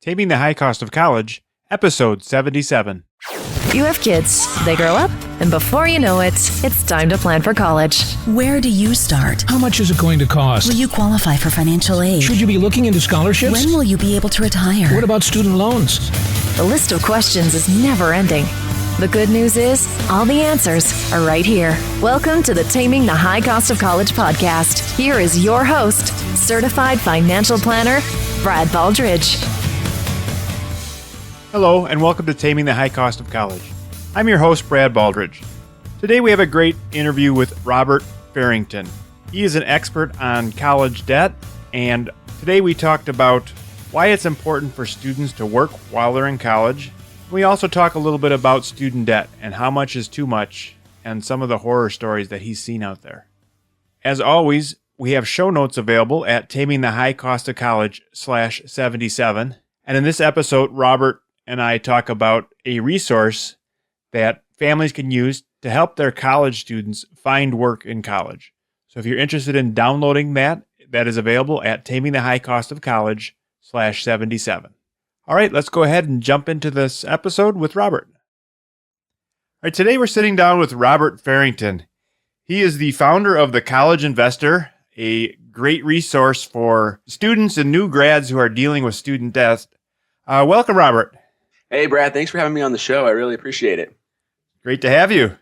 Taming the High Cost of College, Episode 77. You have kids, they grow up, and before you know it, it's time to plan for college. Where do you start? How much is it going to cost? Will you qualify for financial aid? Should you be looking into scholarships? When will you be able to retire? What about student loans? The list of questions is never ending. The good news is, all the answers are right here. Welcome to the Taming the High Cost of College podcast. Here is your host, certified financial planner, Brad Baldridge. Hello, and welcome to Taming the High Cost of College. I'm your host, Brad Baldridge. Today we have a great interview with Robert Farrington. He is an expert on college debt, and today we talked about why it's important for students to work while they're in college. We also talk a little bit about student debt and how much is too much and some of the horror stories that he's seen out there. As always, we have show notes available at tamingthehighcostofcollege/77. And in this episode, Robert and I talk about a resource that families can use to help their college students find work in college. So if you're interested in downloading that, that is available at tamingthehighcostofcollege/77. All right, let's go ahead and jump into this episode with Robert. All right, today we're sitting down with Robert Farrington. He is the founder of The College Investor, a great resource for students and new grads who are dealing with student debt. Welcome, Robert. Hey, Brad. Thanks for having me on the show. I really appreciate it. Great to have you.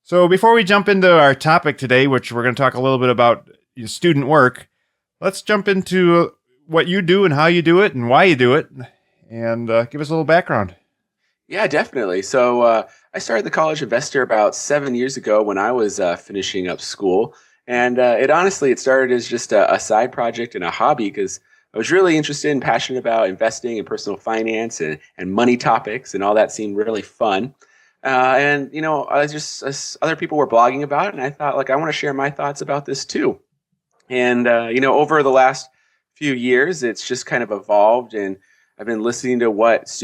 So before we jump into our topic today, which we're going to talk a little bit about student work, let's jump into what you do and how you do it and why you do it, and give us a little background. Yeah, definitely. So I started The College Investor about 7 years ago when I was finishing up school. And it started as just a side project and a hobby because I was really interested and passionate about investing in personal finance and money topics, and all that seemed really fun. Other people were blogging about it, and I thought, I want to share my thoughts about this too. And, over the last few years, it's just kind of evolved, and I've been listening to what's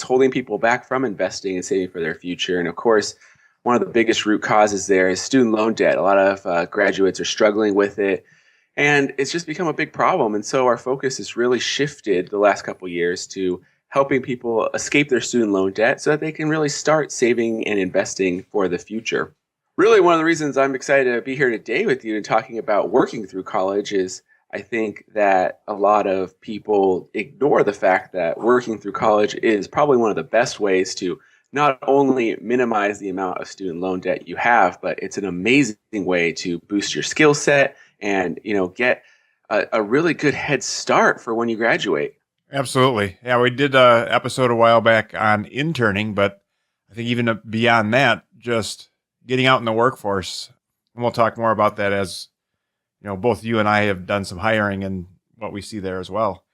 holding people back from investing and saving for their future. And of course, one of the biggest root causes there is student loan debt. A lot of graduates are struggling with it, and it's just become a big problem. And so our focus has really shifted the last couple of years to helping people escape their student loan debt so that they can really start saving and investing for the future. Really, one of the reasons I'm excited to be here today with you and talking about working through college is I think that a lot of people ignore the fact that working through college is probably one of the best ways to not only minimize the amount of student loan debt you have, but it's an amazing way to boost your skill set and, get a really good head start for when you graduate. Absolutely. Yeah, we did an episode a while back on interning, but I think even beyond that, just getting out in the workforce. And we'll talk more about that as, both you and I have done some hiring and what we see there as well.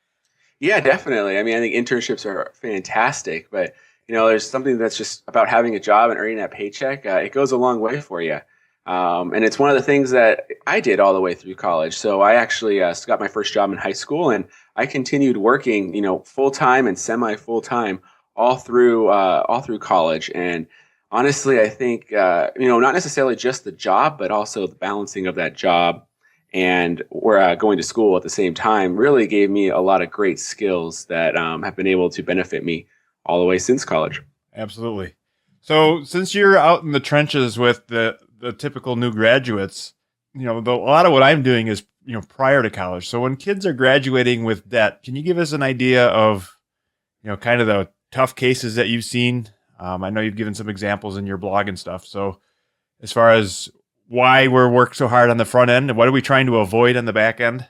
Yeah, definitely. I mean, I think internships are fantastic, but there's something that's just about having a job and earning that paycheck. It goes a long way for you. And it's one of the things that I did all the way through college. So I actually got my first job in high school, and I continued working, full-time and semi-full-time all through college. And honestly, I think, not necessarily just the job, but also the balancing of that job and we're going to school at the same time really gave me a lot of great skills that have been able to benefit me all the way since college. Absolutely. So since you're out in the trenches with the typical new graduates, a lot of what I'm doing is, prior to college. So when kids are graduating with debt, can you give us an idea of, kind of the tough cases that you've seen? I know you've given some examples in your blog and stuff. So as far as why we're working so hard on the front end and what are we trying to avoid on the back end?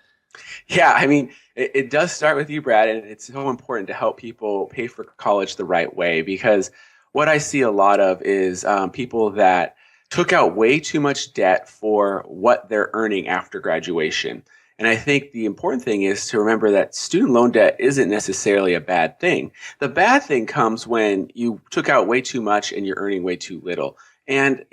Yeah, I mean, it does start with you, Brad, and it's so important to help people pay for college the right way, because what I see a lot of is people that took out way too much debt for what they're earning after graduation. And I think the important thing is to remember that student loan debt isn't necessarily a bad thing. The bad thing comes when you took out way too much and you're earning way too little. And,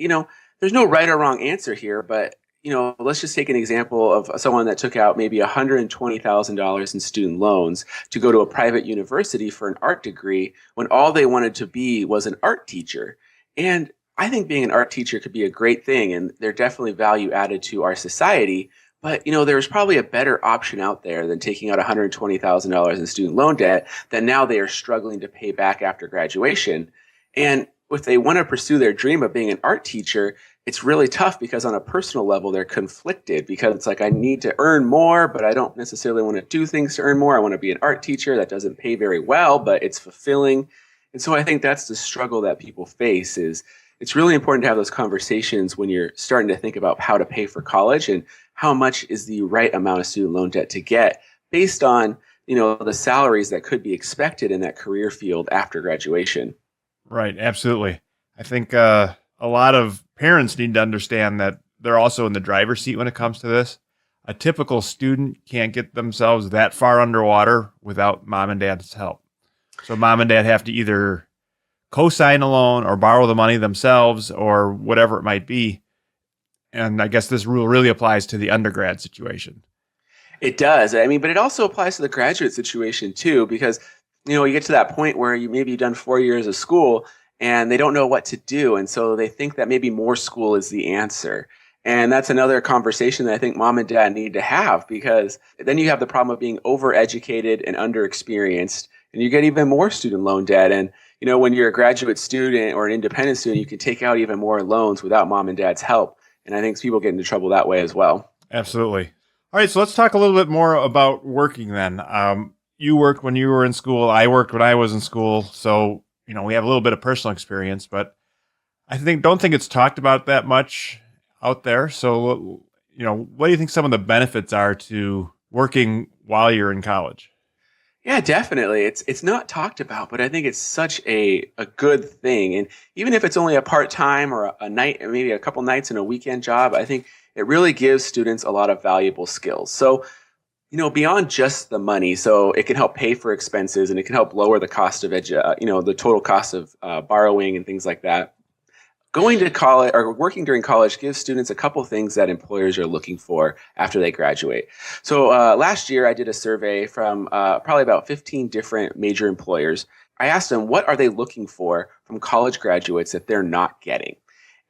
there's no right or wrong answer here, but let's just take an example of someone that took out maybe $120,000 in student loans to go to a private university for an art degree when all they wanted to be was an art teacher. And I think being an art teacher could be a great thing, and they're definitely value added to our society. But, there's probably a better option out there than taking out $120,000 in student loan debt that now they are struggling to pay back after graduation. And if they want to pursue their dream of being an art teacher, it's really tough because on a personal level, they're conflicted because it's like, I need to earn more, but I don't necessarily want to do things to earn more. I want to be an art teacher. That doesn't pay very well, but it's fulfilling. And so I think that's the struggle that people face. Is it's really important to have those conversations when you're starting to think about how to pay for college and how much is the right amount of student loan debt to get based on, the salaries that could be expected in that career field after graduation. Right. Absolutely. I think a lot of parents need to understand that they're also in the driver's seat when it comes to this. A typical student can't get themselves that far underwater without mom and dad's help. So mom and dad have to either co-sign a loan or borrow the money themselves or whatever it might be. And I guess this rule really applies to the undergrad situation. It does. I mean, but it also applies to the graduate situation too, because, you get to that point where you've done 4 years of school and they don't know what to do. And so they think that maybe more school is the answer. And that's another conversation that I think mom and dad need to have, because then you have the problem of being overeducated and underexperienced, and you get even more student loan debt. And, when you're a graduate student or an independent student, you can take out even more loans without mom and dad's help. And I think people get into trouble that way as well. Absolutely. All right, so let's talk a little bit more about working then. You worked when you were in school. I worked when I was in school. So, we have a little bit of personal experience, but I don't think it's talked about that much out there. So, what do you think some of the benefits are to working while you're in college? Yeah, definitely. It's not talked about, but I think it's such a good thing. And even if it's only a part-time or a night, maybe a couple nights and a weekend job, I think it really gives students a lot of valuable skills. So, beyond just the money, so it can help pay for expenses and it can help lower the cost of the total cost of borrowing and things like that. Going to college or working during college gives students a couple things that employers are looking for after they graduate. So last year, I did a survey from probably about 15 different major employers. I asked them, what are they looking for from college graduates that they're not getting?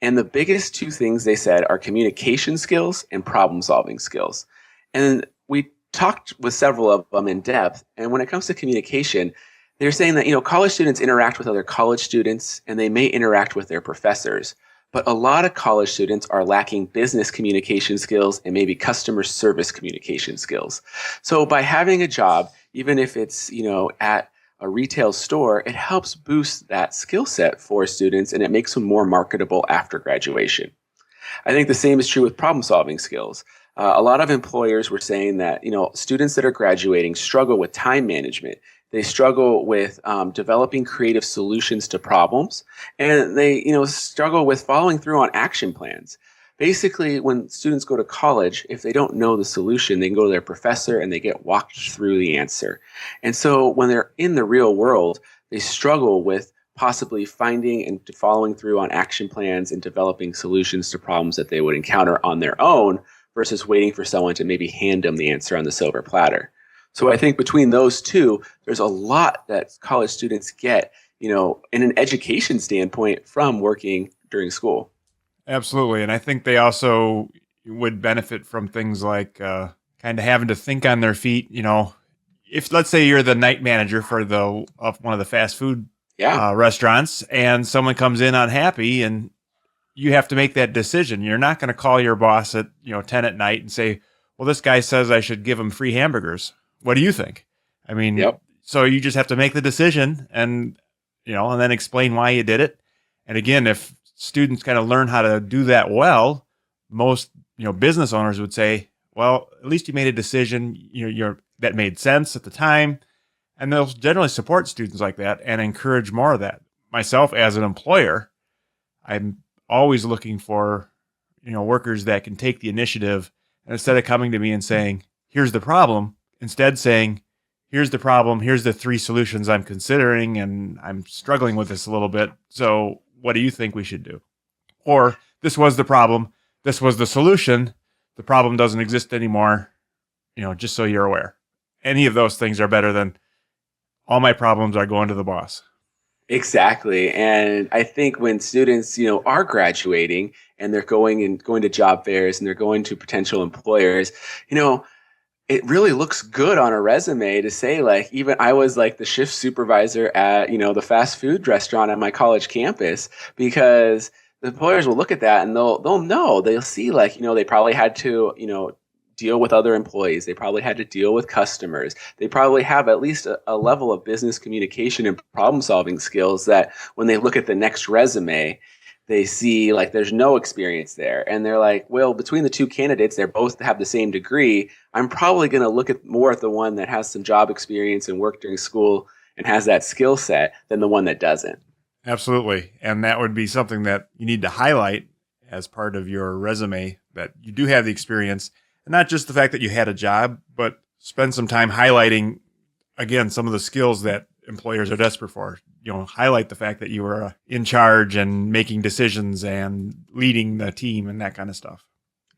And the biggest two things they said are communication skills and problem-solving skills. And we talked with several of them in depth. And when it comes to communication, they're saying that, college students interact with other college students and they may interact with their professors. But a lot of college students are lacking business communication skills and maybe customer service communication skills. So by having a job, even if it's, at a retail store, it helps boost that skill set for students and it makes them more marketable after graduation. I think the same is true with problem-solving skills. A lot of employers were saying that, students that are graduating struggle with time management. They struggle with developing creative solutions to problems, and they, struggle with following through on action plans. Basically, when students go to college, if they don't know the solution, they can go to their professor and they get walked through the answer. And so when they're in the real world, they struggle with possibly finding and following through on action plans and developing solutions to problems that they would encounter on their own versus waiting for someone to maybe hand them the answer on the silver platter. So I think between those two, there's a lot that college students get, in an education standpoint from working during school. Absolutely. And I think they also would benefit from things like kind of having to think on their feet. If let's say you're the night manager for one of the fast food restaurants and someone comes in unhappy and you have to make that decision. You're not going to call your boss at 10 at night and say, well, this guy says I should give him free hamburgers. What do you think? I mean, So you just have to make the decision and then explain why you did it. And again, if students kind of learn how to do that well, most, business owners would say, well, at least you made a decision, that made sense at the time. And they'll generally support students like that and encourage more of that. Myself as an employer, I'm always looking for, workers that can take the initiative and instead of coming to me and saying, here's the problem, instead saying, here's the problem, here's the 3 solutions I'm considering, and I'm struggling with this a little bit. So what do you think we should do? Or this was the problem, this was the solution, the problem doesn't exist anymore, just so you're aware. Any of those things are better than all my problems are going to the boss. Exactly. And I think when students, are graduating and they're going to job fairs and they're going to potential employers, you know, it really looks good on a resume to say like, even I was like the shift supervisor at, the fast food restaurant at my college campus, because the employers will look at that and they'll see like, they probably had to, deal with other employees. They probably had to deal with customers. They probably have at least a level of business communication and problem solving skills that when they look at the next resume, they see like there's no experience there. And they're like, well, between the two candidates, they're both have the same degree. I'm probably going to look at more at the one that has some job experience and worked during school and has that skill set than the one that doesn't. Absolutely. And that would be something that you need to highlight as part of your resume, that you do have the experience, and not just the fact that you had a job, but spend some time highlighting, again, some of the skills that employers are desperate for. Highlight the fact that you were in charge and making decisions and leading the team and that kind of stuff.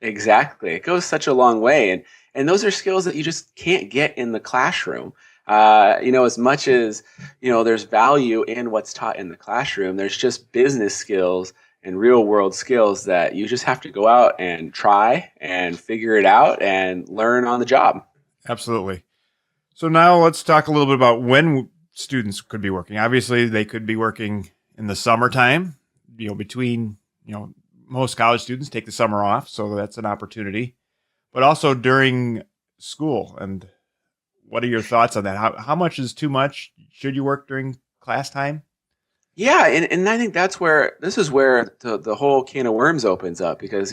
Exactly. It goes such a long way. And those are skills that you just can't get in the classroom. As much as, there's value in what's taught in the classroom, there's just business skills and real world skills that you just have to go out and try and figure it out and learn on the job. Absolutely. So now let's talk a little bit about when students could be working. Obviously, they could be working in the summertime, between, most college students take the summer off, so that's an opportunity, but also during school. And what are your thoughts on that? How much is too much? Should you work during class time? Yeah, and I think this is where the whole can of worms opens up, because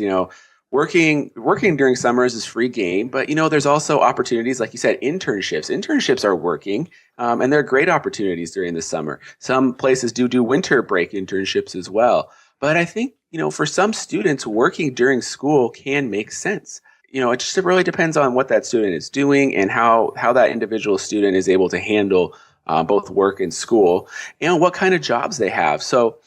working during summers is free game, but there's also opportunities, like you said, internships. Internships are working, and they're great opportunities during the summer. Some places do winter break internships as well. But I think for some students, working during school can make sense. It just really depends on what that student is doing and how that individual student is able to handle both work and school, and what kind of jobs they have. So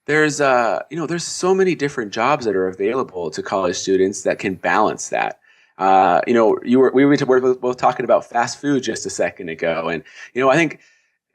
there's so many different jobs that are available to college students that can balance that. We were both talking about fast food just a second ago, and I think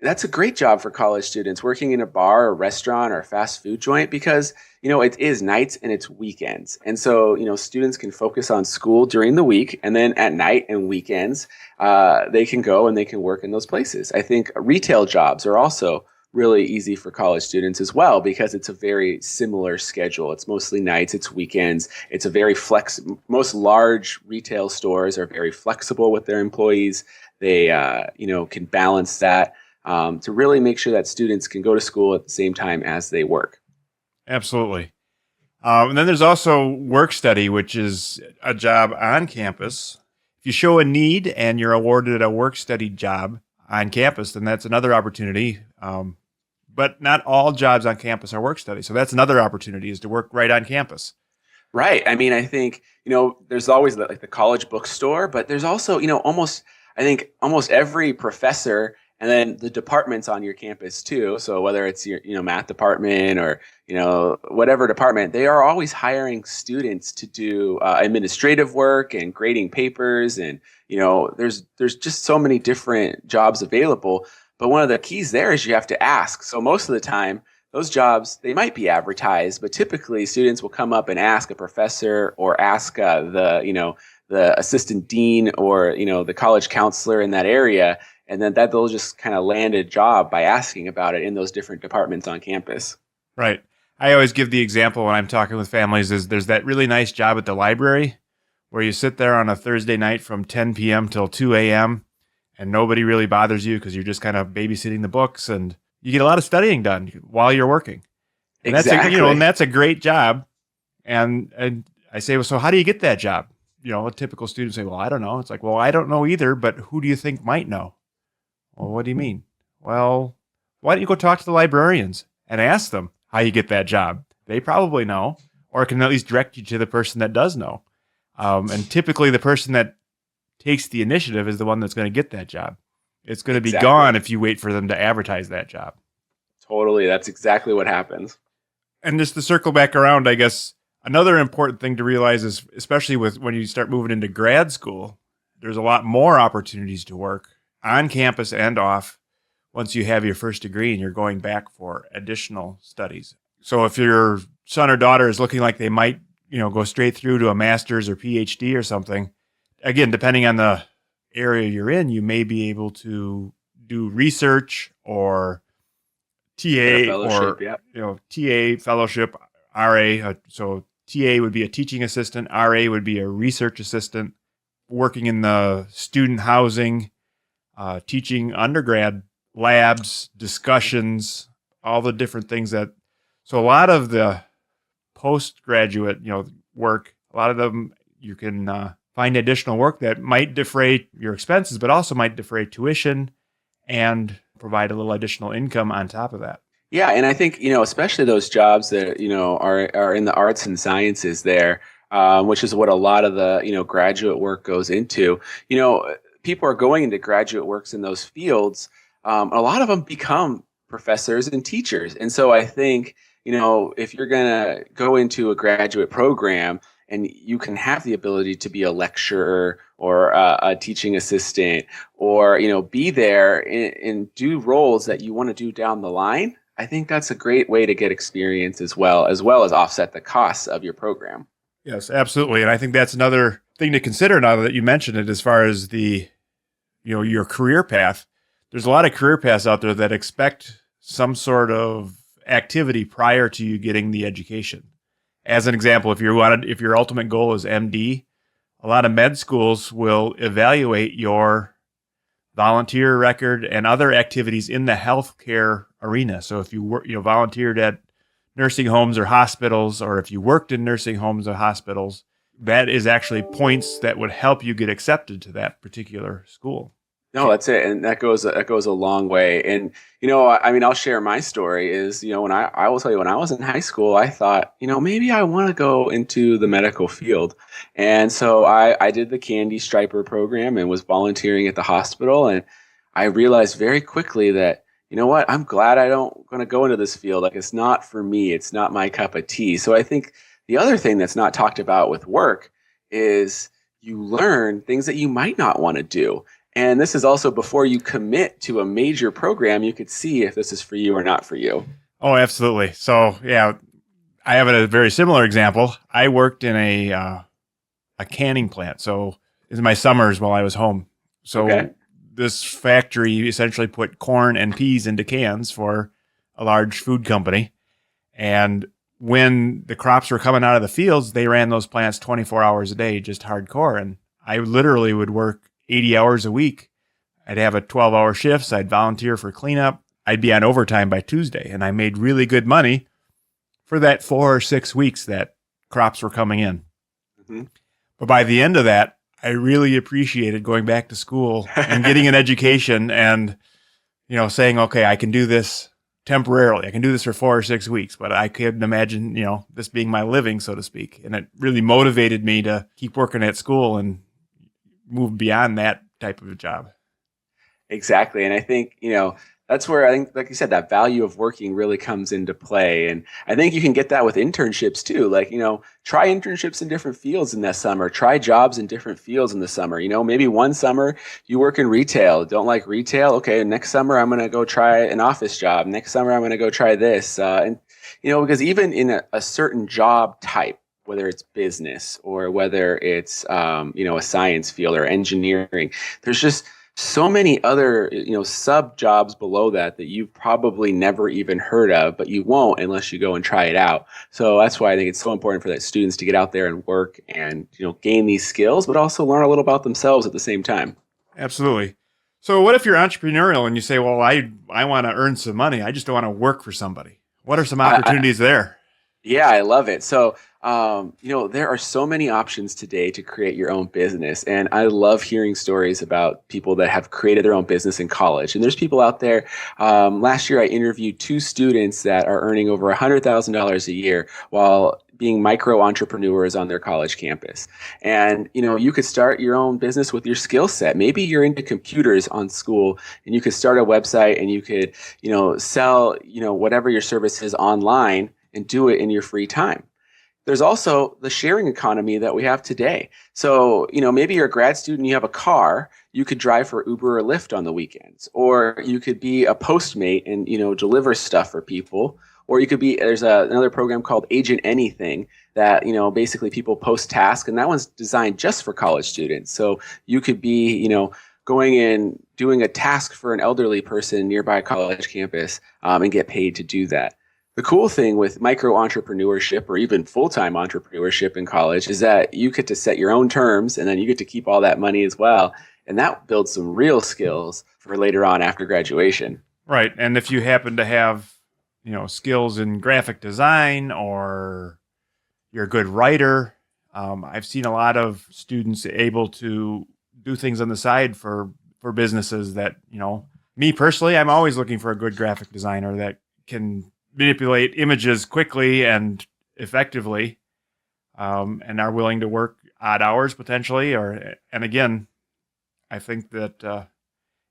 that's a great job for college students, working in a bar or restaurant or a fast food joint, because it is nights and it's weekends. And so, students can focus on school during the week, and then at night and weekends, they can go and they can work in those places. I think retail jobs are also really easy for college students as well, because it's a very similar schedule. It's mostly nights, it's weekends. It's a very most large retail stores are very flexible with their employees. They, can balance that to really make sure that students can go to school at the same time as they work. Absolutely. And then there's also work study, which is a job on campus. If you show a need and you're awarded a work study job on campus, then that's another opportunity. But not all jobs on campus are work study. So that's another opportunity, is to work right on campus. Right. I mean, I think, there's always the college bookstore, but there's also, almost every professor and then the departments on your campus too. So whether it's your, math department or, whatever department, they are always hiring students to do administrative work and grading papers. And, there's just so many different jobs available. But one of the keys there is you have to ask. So most of the time, those jobs, they might be advertised, but typically students will come up and ask a professor or ask the assistant dean or, the college counselor in that area. And then they'll just kind of land a job by asking about it in those different departments on campus. Right. I always give the example when I'm talking with families is there's that really nice job at the library where you sit there on a Thursday night from 10 p.m. till 2 a.m. and nobody really bothers you because you're just kind of babysitting the books, and you get a lot of studying done while you're working. And Exactly. That's a great job. And I say, well, so how do you get that job? A typical student say, well, I don't know. It's like, well, I don't know either, but who do you think might know? Well, what do you mean? Well, why don't you go talk to the librarians and ask them how you get that job? They probably know, or can at least direct you to the person that does know. And typically the person that takes the initiative is the one that's going to get that job. It's going to be gone if you wait for them to advertise that job. Totally. That's exactly what happens. And just to circle back around, I guess another important thing to realize is, especially when you start moving into grad school, there's a lot more opportunities to work on campus and off once you have your first degree and you're going back for additional studies. So if your son or daughter is looking like they might, go straight through to a master's or PhD or something, again, depending on the area you're in, you may be able to do research or TA or TA fellowship, RA. So TA would be a teaching assistant, RA would be a research assistant, working in the student housing, teaching undergrad labs, discussions, all the different things that. So a lot of the postgraduate, work, a lot of them you can find additional work that might defray your expenses, but also might defray tuition and provide a little additional income on top of that. Yeah, and I think, especially those jobs that, are in the arts and sciences there, which is what a lot of the, graduate work goes into. People are going into graduate works in those fields. A lot of them become professors and teachers. And so I think, if you're going to go into a graduate program and you can have the ability to be a lecturer or a teaching assistant or, be there and do roles that you want to do down the line, I think that's a great way to get experience as well as offset the costs of your program. Yes, absolutely. And I think that's another thing to consider now that you mentioned it, as far as the, your career path. There's a lot of career paths out there that expect some sort of activity prior to you getting the education. As an example, if your ultimate goal is MD, a lot of med schools will evaluate your volunteer record and other activities in the healthcare arena. So if you volunteered at nursing homes or hospitals, or if you worked in nursing homes or hospitals, that is actually points that would help you get accepted to that particular school. No, that's it. And that goes a long way. And, I'll share my story is, when I will tell you, when I was in high school, I thought, maybe I want to go into the medical field. And so I did the Candy Striper program and was volunteering at the hospital. And I realized very quickly that, I'm glad I don't going to go into this field. Like, it's not for me. It's not my cup of tea. So I think the other thing that's not talked about with work is you learn things that you might not want to do. And this is also before you commit to a major program, you could see if this is for you or not for you. Oh, absolutely. So, yeah, I have a very similar example. I worked in a canning plant. So, in my summers while I was home. So, This factory essentially put corn and peas into cans for a large food company. And when the crops were coming out of the fields, they ran those plants 24 hours a day, just hardcore. And I literally would work 80 hours a week. I'd have a 12-hour shifts. I'd volunteer for cleanup. I'd be on overtime by Tuesday. And I made really good money for that 4 or 6 weeks that crops were coming in. Mm-hmm. But by the end of that, I really appreciated going back to school and getting an education and, saying, okay, I can do this temporarily. I can do this for 4 or 6 weeks, but I couldn't imagine, this being my living, so to speak. And it really motivated me to keep working at school and move beyond that type of a job. Exactly. And I think, that's where I think, like you said, that value of working really comes into play. And I think you can get that with internships too. Like, try internships in different fields in the summer, try jobs in different fields in the summer. Maybe one summer you work in retail, don't like retail. Okay, next summer I'm going to go try an office job. Next summer I'm going to go try this. Because even in a certain job type, whether it's business or whether it's, a science field or engineering, there's just so many other, sub jobs below that you've probably never even heard of, but you won't unless you go and try it out. So that's why I think it's so important for that students to get out there and work and, gain these skills, but also learn a little about themselves at the same time. Absolutely. So what if you're entrepreneurial and you say, well, I want to earn some money. I just don't want to work for somebody. What are some opportunities there? Yeah, I love it. So, there are so many options today to create your own business. And I love hearing stories about people that have created their own business in college. And there's people out there. Last year, I interviewed 2 students that are earning over $100,000 a year while being micro entrepreneurs on their college campus. And, you could start your own business with your skill set. Maybe you're into computers on school and you could start a website and you could, sell, whatever your service is online and do it in your free time. there's also the sharing economy that we have today. So, maybe you're a grad student, you have a car, you could drive for Uber or Lyft on the weekends, or you could be a Postmate and, deliver stuff for people. Or you could be, there's another program called Agent Anything that, basically people post tasks, and that one's designed just for college students. So you could be, going in, doing a task for an elderly person nearby a college campus and get paid to do that. The cool thing with micro entrepreneurship or even full-time entrepreneurship in college is that you get to set your own terms, and then you get to keep all that money as well. And that builds some real skills for later on after graduation. Right. And if you happen to have, skills in graphic design, or you're a good writer, I've seen a lot of students able to do things on the side for businesses that, me personally, I'm always looking for a good graphic designer that can manipulate images quickly and effectively, and are willing to work odd hours potentially. And again, I think that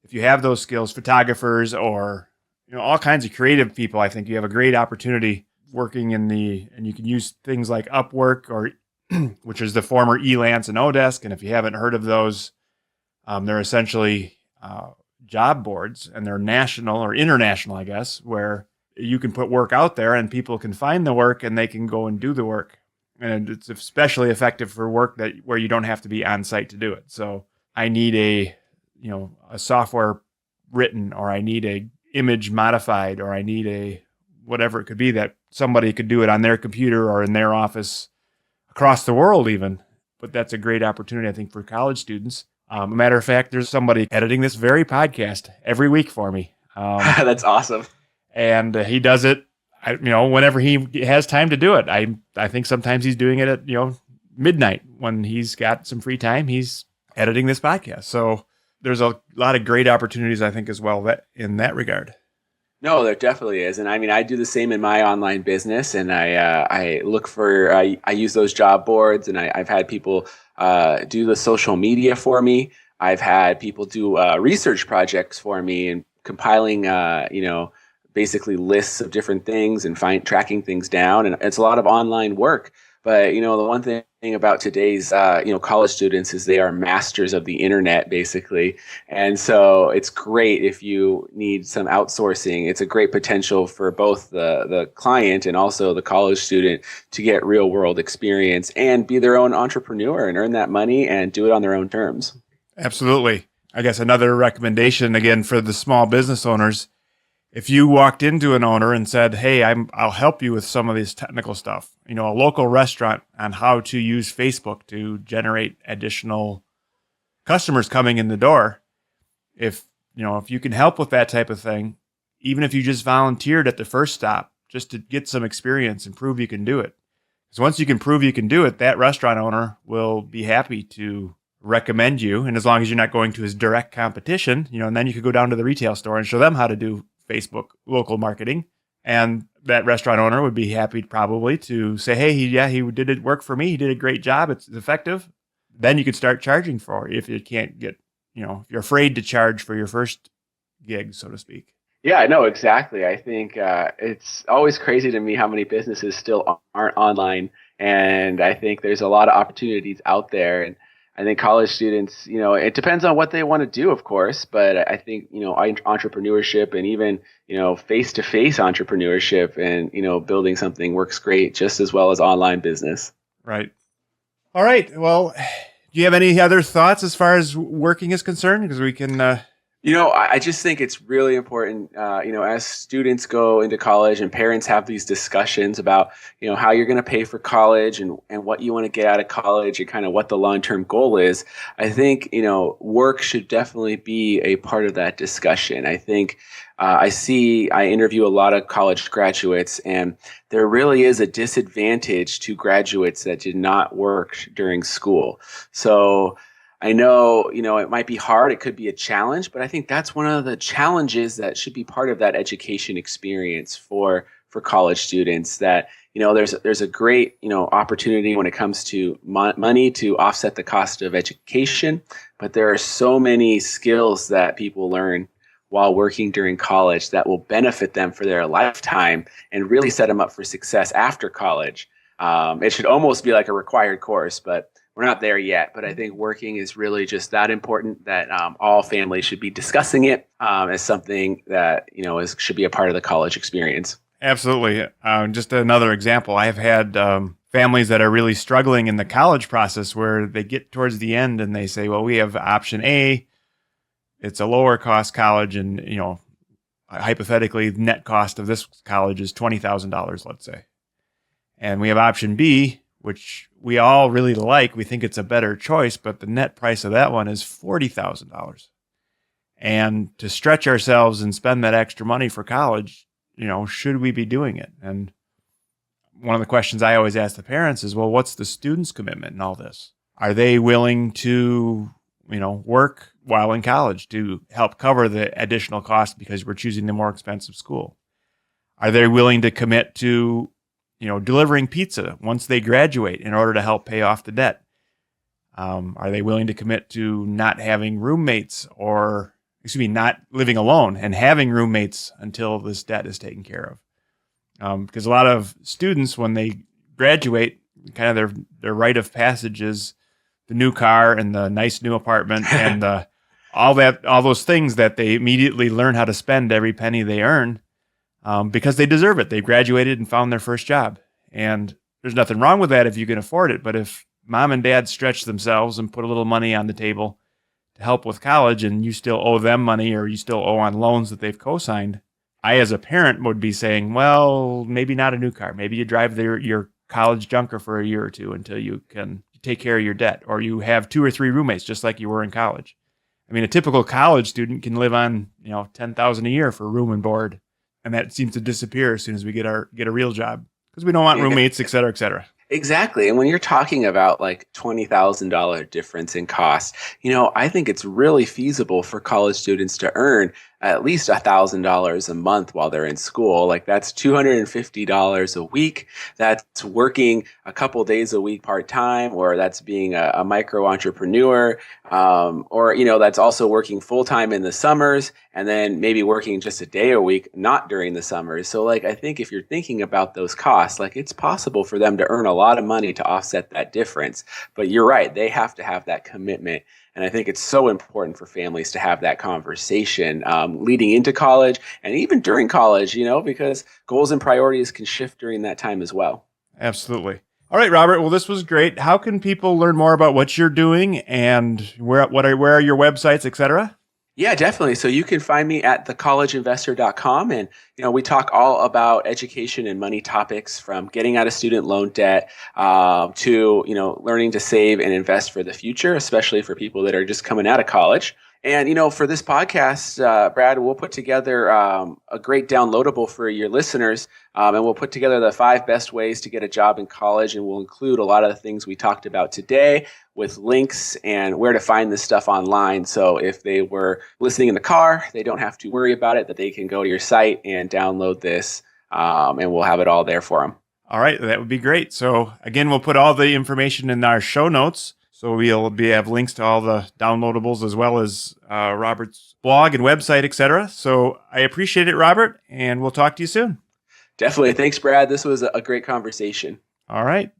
if you have those skills, photographers or all kinds of creative people, I think you have a great opportunity working and you can use things like Upwork, or which is the former Elance and Odesk. And if you haven't heard of those, they're essentially job boards, and they're national or international, I guess, where you can put work out there and people can find the work and they can go and do the work. And it's especially effective for work where you don't have to be on site to do it. So I need a software written, or I need a image modified, or I need a whatever it could be, that somebody could do it on their computer or in their office across the world even. But that's a great opportunity, I think, for college students. A matter of fact, there's somebody editing this very podcast every week for me. That's awesome. And he does it, whenever he has time to do it. I think sometimes he's doing it at, midnight when he's got some free time. He's editing this podcast. So there's a lot of great opportunities, I think, as well in that regard. No, there definitely is. And I do the same in my online business. And I look for, I use those job boards, and I've had people do the social media for me. I've had people do research projects for me and compiling, basically lists of different things and tracking things down. And it's a lot of online work. But, the one thing about today's, college students is they are masters of the internet, basically. And so it's great if you need some outsourcing. It's a great potential for both the client and also the college student to get real world experience and be their own entrepreneur and earn that money and do it on their own terms. Absolutely. I guess another recommendation, again, for the small business owners, if you walked into an owner and said, hey, I'll help you with some of this technical stuff, a local restaurant on how to use Facebook to generate additional customers coming in the door. If you can help with that type of thing, even if you just volunteered at the first stop, just to get some experience and prove you can do it. Because once you can prove you can do it, that restaurant owner will be happy to recommend you. And as long as you're not going to his direct competition, and then you could go down to the retail store and show them how to do Facebook local marketing, and that restaurant owner would be happy probably to say, hey, he did it work for me. He did a great job. It's effective. Then you could start charging for it if you can't get, if you're afraid to charge for your first gig, so to speak. Yeah, no, exactly. I think it's always crazy to me how many businesses still aren't online. And I think there's a lot of opportunities out there. And I think college students, it depends on what they want to do, of course, but I think, entrepreneurship and even, face-to-face entrepreneurship and, building something works great just as well as online business. Right. All right. Well, do you have any other thoughts as far as working is concerned? Because we can... I just think it's really important, as students go into college and parents have these discussions about, how you're going to pay for college and what you want to get out of college and kind of what the long-term goal is. I think, work should definitely be a part of that discussion. I think I interview a lot of college graduates, and there really is a disadvantage to graduates that did not work during school. So I know, it might be hard. It could be a challenge, but I think that's one of the challenges that should be part of that education experience for college students, that, there's a great, opportunity when it comes to money to offset the cost of education. But there are so many skills that people learn while working during college that will benefit them for their lifetime and really set them up for success after college. It should almost be like a required course, but we're not there yet. But I think working is really just that important that all families should be discussing it as something that, should be a part of the college experience. Absolutely. Just another example, I have had families that are really struggling in the college process where they get towards the end and they say, well, we have option A. It's a lower cost college, and, hypothetically, the net cost of this college is $20,000, let's say. And we have option B, which we all really like. We think it's a better choice, but the net price of that one is $40,000. And to stretch ourselves and spend that extra money for college, should we be doing it? And one of the questions I always ask the parents is, well, what's the student's commitment in all this? Are they willing to, work while in college to help cover the additional cost because we're choosing the more expensive school? Are they willing to commit to, delivering pizza once they graduate in order to help pay off the debt? Are they willing to commit to not having roommates not living alone and having roommates until this debt is taken care of? Because a lot of students, when they graduate, kind of their rite of passage is the new car and the nice new apartment and all those things that they immediately learn how to spend every penny they earn because they deserve it. They graduated and found their first job. And there's nothing wrong with that if you can afford it. But if mom and dad stretch themselves and put a little money on the table to help with college and you still owe them money or you still owe on loans that they've co-signed, I as a parent would be saying, well, maybe not a new car. Maybe you drive your college junker for a year or two until you can take care of your debt, or you have 2 or 3 roommates just like you were in college. I mean, a typical college student can live on, $10,000 a year for room and board, and that seems to disappear as soon as we get a real job because we don't want roommates, et cetera, et cetera. Exactly. And when you're talking about like $20,000 difference in cost, I think it's really feasible for college students to earn at least $1,000 a month while they're in school. Like that's $250 a week. That's working a couple days a week part-time, or that's being a micro entrepreneur, or, that's also working full-time in the summers and then maybe working just a day a week, not during the summers. So I think if you're thinking about those costs, it's possible for them to earn a lot of money to offset that difference. But you're right, they have to have that commitment. And I think it's so important for families to have that conversation leading into college and even during college, because goals and priorities can shift during that time as well. Absolutely. All right, Robert. Well, this was great. How can people learn more about what you're doing and where are your websites, et cetera? Yeah, definitely. So you can find me at thecollegeinvestor.com. And, we talk all about education and money topics, from getting out of student loan debt to, learning to save and invest for the future, especially for people that are just coming out of college. And, for this podcast, Brad, we'll put together a great downloadable for your listeners. And we'll put together the 5 best ways to get a job in college. And we'll include a lot of the things we talked about today with links and where to find this stuff online. So if they were listening in the car, they don't have to worry about it, that they can go to your site and download this. And we'll have it all there for them. All right. That would be great. So again, we'll put all the information in our show notes. So we'll have links to all the downloadables as well as Robert's blog and website, etc. So I appreciate it, Robert, and we'll talk to you soon. Definitely. Thanks, Brad. This was a great conversation. All right.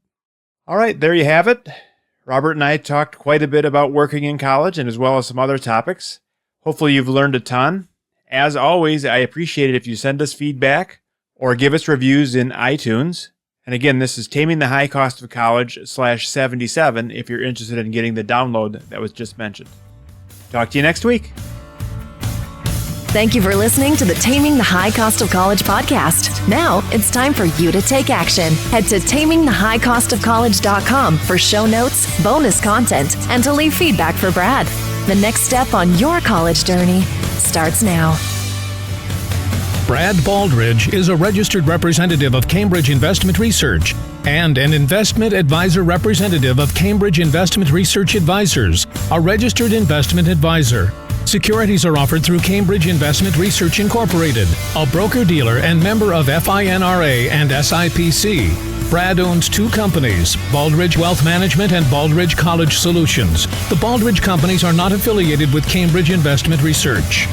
There you have it. Robert and I talked quite a bit about working in college and as well as some other topics. Hopefully you've learned a ton. As always, I appreciate it if you send us feedback or give us reviews in iTunes. And again, this is Taming the High Cost of College /77 if you're interested in getting the download that was just mentioned. Talk to you next week. Thank you for listening to the Taming the High Cost of College podcast. Now it's time for you to take action. Head to tamingthehighcostofcollege.com for show notes, bonus content, and to leave feedback for Brad. The next step on your college journey starts now. Brad Baldridge is a registered representative of Cambridge Investment Research and an investment advisor representative of Cambridge Investment Research Advisors, a registered investment advisor. Securities are offered through Cambridge Investment Research Incorporated, a broker-dealer and member of FINRA and SIPC. Brad owns 2 companies, Baldridge Wealth Management and Baldridge College Solutions. The Baldridge companies are not affiliated with Cambridge Investment Research.